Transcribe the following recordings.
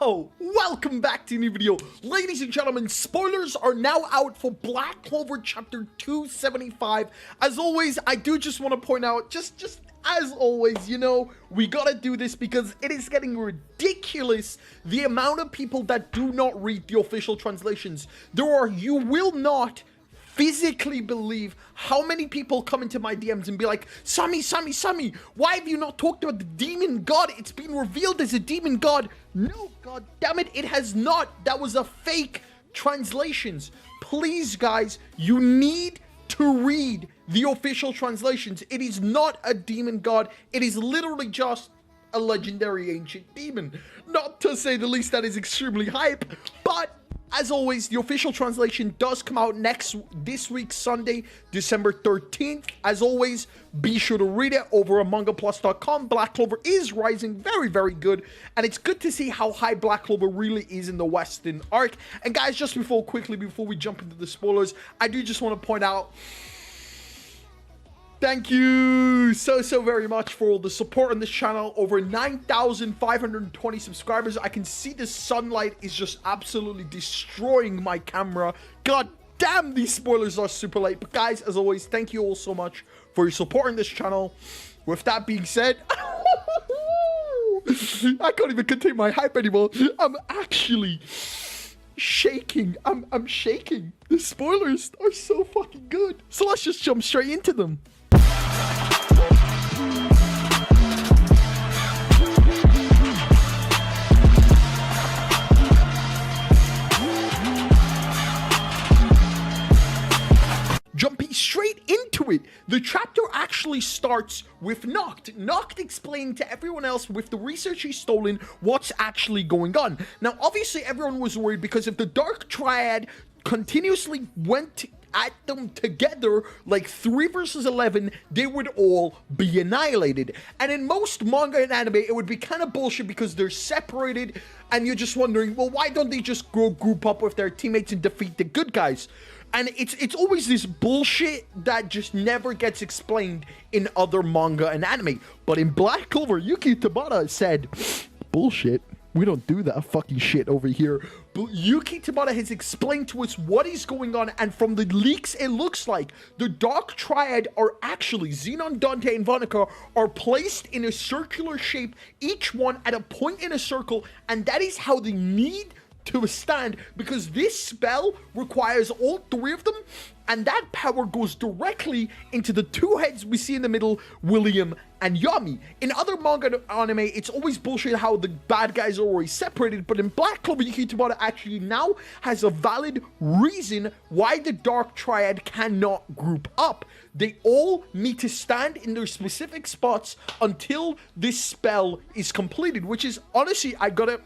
Yo, welcome back to a new video. Ladies and gentlemen, spoilers are now out for Black Clover chapter 275. As always, I do just want to point out, just as always, you know, we gotta do this because it is getting ridiculous the amount of people that do not read the official translations. You will not physically believe how many people come into my DMs and be like, Sami, why have you not talked about the demon god? It's been revealed as a demon god. No, god damn it, it has not. That was a fake translations. Please, guys, you need to read the official translations. It is not a demon god. It is literally just a legendary ancient demon. Not to say the least, that is extremely hype, but as always, the official translation does come out this week, Sunday, December 13th. As always, be sure to read it over at mangaplus.com. Black Clover is rising very, very good. And it's good to see how high Black Clover really is in the Western arc. And guys, just before we jump into the spoilers, I do just want to point out, thank you so very much for all the support on this channel. Over 9,520 subscribers. I can see the sunlight is just absolutely destroying my camera. God damn, these spoilers are super late. But guys, as always, thank you all so much for your support on this channel. With that being said, I can't even contain my hype anymore. I'm actually shaking. I'm shaking. The spoilers are so fucking good. So let's just jump straight into them. Jumping straight into it, the chapter actually starts with NACHT. NACHT explaining to everyone else with the research he's stolen what's actually going on. Now, obviously, everyone was worried because if the Dark Triad continuously went at them together like 3 versus 11, they would all be annihilated. And in most manga and anime, it would be kind of bullshit because they're separated and you're just wondering, well, why don't they just go group up with their teammates and defeat the good guys? And it's always this bullshit that just never gets explained in other manga and anime. But in Black Clover, Yuki Tabata said, bullshit. We don't do that fucking shit over here. But Yuki Tabata has explained to us what is going on, and from the leaks, it looks like the Dark Triad are actually, Zenon, Dante, and Vonica are placed in a circular shape, each one at a point in a circle, and that is how they need to stand, because this spell requires all 3 of them, and that power goes directly into the 2 heads we see in the middle, William and Yami. In other manga and anime, it's always bullshit how the bad guys are always separated, but in Black Clover, Yuki Tabata actually now has a valid reason why the Dark Triad cannot group up. They all need to stand in their specific spots until this spell is completed, which is, honestly, I gotta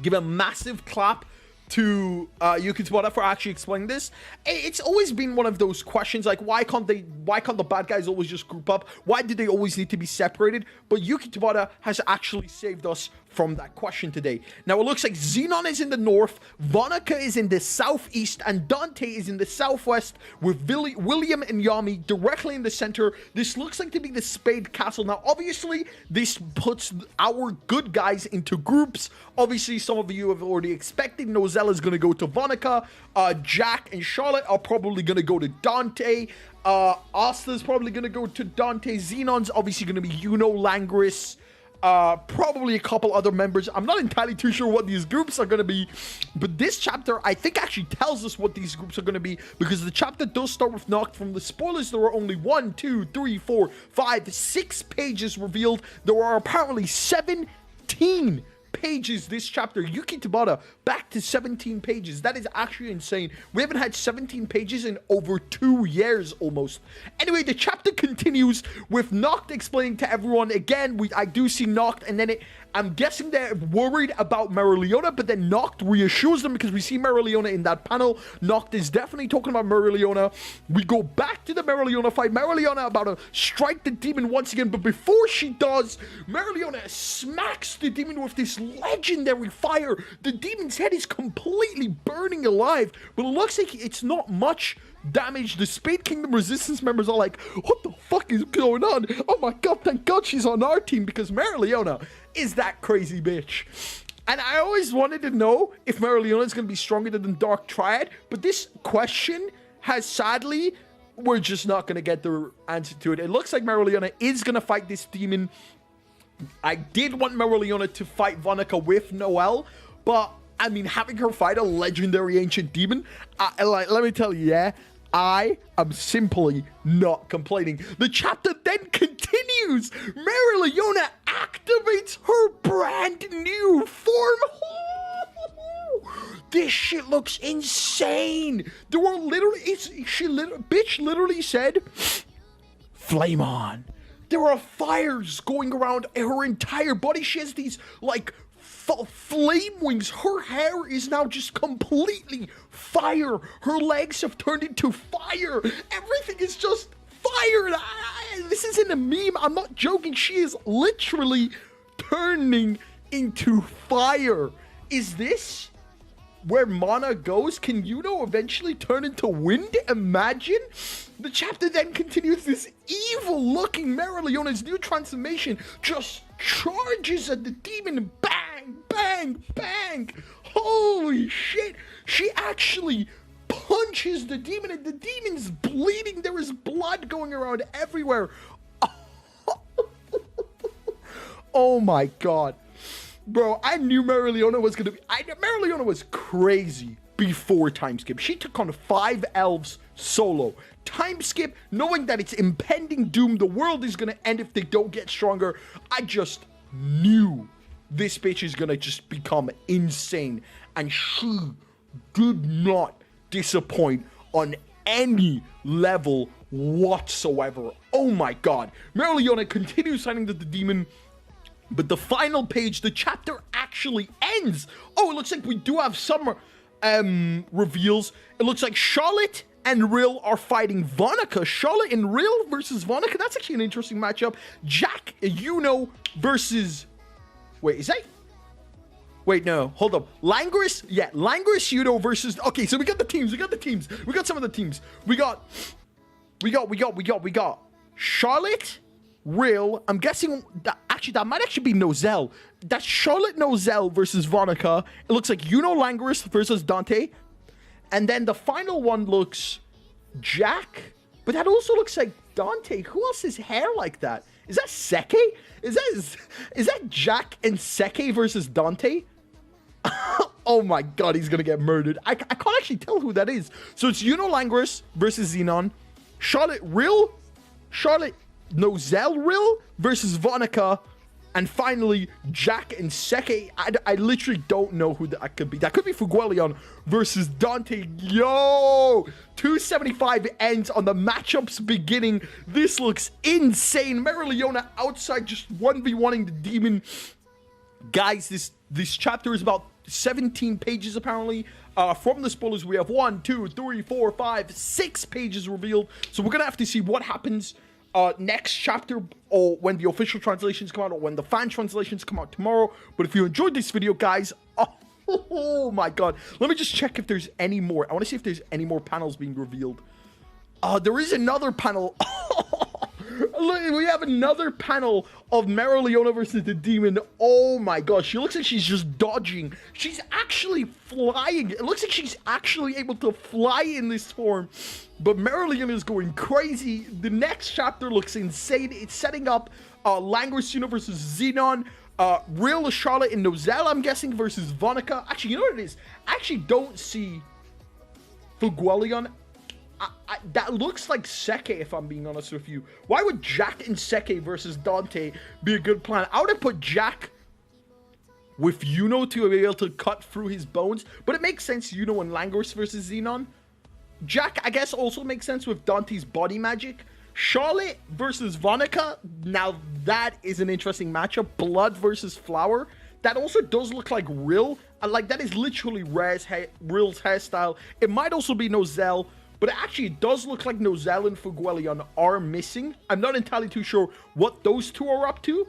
give a massive clap to Yuki Tabata for actually explaining this. It's always been one of those questions, like why can't the bad guys always just group up? Why do they always need to be separated? But Yuki Tabata has actually saved us from that question today. Now it looks like Zenon is in the north, Vonica is in the southeast, and Dante is in the southwest, with William and Yami directly in the center. This looks like to be the Spade Castle. Now obviously this puts our good guys into groups. Obviously some of you have already expected Nozella is going to go to Vonica, Jack and Charlotte are probably going to go to Dante, Asta's probably going to go to Dante, Zenon's obviously going to be YUNO, Langris, probably a couple other members. I'm not entirely too sure what these groups are going to be, but this chapter I think actually tells us what these groups are going to be, because the chapter does start with NACHT. From the spoilers, there are only 1, 2, 3, 4, 5, 6 pages revealed. There are apparently 17 pages this chapter. Yuki Tabata back to 17 pages. That is actually insane. We haven't had 17 pages in over 2 years almost. Anyway, the chapter continues with NACHT explaining to everyone again. I do see NACHT, and then I'm guessing they're worried about Mereoleona, but then NACHT reassures them because we see Mereoleona in that panel. NACHT is definitely talking about Mereoleona. We go back to the Mereoleona fight. Mereoleona about to strike the demon once again, but before she does, Mereoleona smacks the demon with this legendary fire. The demon's head is completely burning alive, but it looks like it's not much damage. The Spade Kingdom Resistance members are like, what the fuck is going on? Oh my god, thank god she's on our team, because Mereoleona is that crazy bitch. And I always wanted to know if Mereoleona is going to be stronger than Dark Triad, but this question has sadly, we're just not going to get the answer to it. It looks like Mereoleona is going to fight this demon. I did want Mereoleona to fight Vonica with Noelle, but I mean, having her fight a legendary ancient demon, let me tell you, yeah, I am simply not complaining. The chapter then continues. Mereoleona activates her brand new form. This shit looks insane. There were literally, bitch literally said, flame on. There are fires going around her entire body. She has these, like, flame wings. Her hair is now just completely fire. Her legs have turned into fire. Everything is just fire. This isn't a meme. I'm not joking. She is literally turning into fire. Is this where Mana goes? Can YUNO eventually turn into wind? Imagine. The chapter then continues. This evil-looking Mereoleona's new transformation just charges at the demon. Bang, bang, bang. Holy shit. She actually punches the demon, and the demon's bleeding. There is blood going around everywhere. Oh my god. Bro, I knew Mereoleona was gonna be... Mereoleona was crazy before time skip. She took on 5 elves solo. Time skip, knowing that it's impending doom, the world is gonna end if they don't get stronger. I just knew this bitch is gonna just become insane. And she did not disappoint on any level whatsoever. Oh my god. Mereoleona continues fighting the demon. But the final page, the chapter actually ends. Oh, it looks like we do have some reveals. It looks like Charlotte and Rill are fighting Vonica. Charlotte and Rill versus Vonica. That's actually an interesting matchup. Jack, YUNO versus... Wait, is that... Wait, no. Hold up. Langris? Yeah, Langris, YUNO versus... Okay, so we got the teams. We got the teams. We got some of the teams. We got Charlotte, Rill. I'm guessing that actually that might actually be Nozel. That's Charlotte Nozel versus Vonica. It looks like YUNO Langris versus Dante. And then the final one looks Jack. But that also looks like Dante. Who else has hair like that? Is that Seke? Is that Jack and Seke versus Dante? Oh my god, he's gonna get murdered. I can't actually tell who that is. So it's YUNO Langris versus ZENON. Charlotte Rill. Charlotte Nozel Rill versus Vonica. And finally, Jack and Seke. I literally don't know who that could be. That could be Fuguelion versus Dante. Yo! 275 ends on the matchups beginning. This looks insane. Mereoleona outside just 1v1ing the demon. Guys, this chapter is about 17 pages apparently. From the spoilers, we have 1, 2, 3, 4, 5, 6 pages revealed. So we're gonna have to see what happens next chapter, or when the official translations come out, or when the fan translations come out tomorrow. But if you enjoyed this video, guys, oh my god, let me just check if there's any more. I want to see if there's any more panels being revealed. There is another panel. Look, we have another panel of Mereoleona versus the demon. Oh my gosh, she looks like she's just dodging. She's actually flying. It looks like she's actually able to fly in this form. But Mereoleona is going crazy. The next chapter looks insane. It's setting up Langris YUNO versus ZENON. Rill, Charlotte, and Nozel, I'm guessing, versus Vonica. Actually, you know what it is? I actually don't see Fuguelion. That looks like Seke, if I'm being honest with you. Why would Jack and Seke versus Dante be a good plan? I would have put Jack with YUNO to be able to cut through his bones. But it makes sense, YUNO and Langris versus ZENON. Jack, I guess, also makes sense with Dante's body magic. Charlotte versus Vonica. Now, that is an interesting matchup. Blood versus Flower. That also does look like Rill. Like, that is literally Rill's hairstyle. It might also be Nozel. But actually, it does look like Nozel and Fuguelion are missing. I'm not entirely too sure what those two are up to.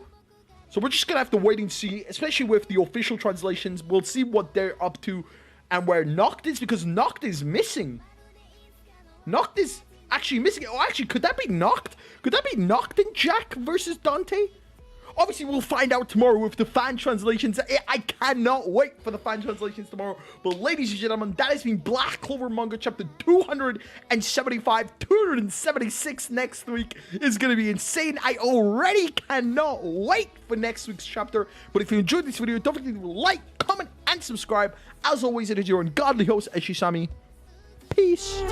So we're just going to have to wait and see, especially with the official translations. We'll see what they're up to and where NACHT is, because NACHT is missing. NACHT is actually missing. Oh, actually, could that be NACHT? Could that be NACHT and Jack versus Dante? Obviously, we'll find out tomorrow with the fan translations. I cannot wait for the fan translations tomorrow. But ladies and gentlemen, that has been Black Clover manga chapter 275, 276 next week is going to be insane. I already cannot wait for next week's chapter. But if you enjoyed this video, don't forget to like, comment, and subscribe. As always, it is your ungodly host, SGSAMI. Peace.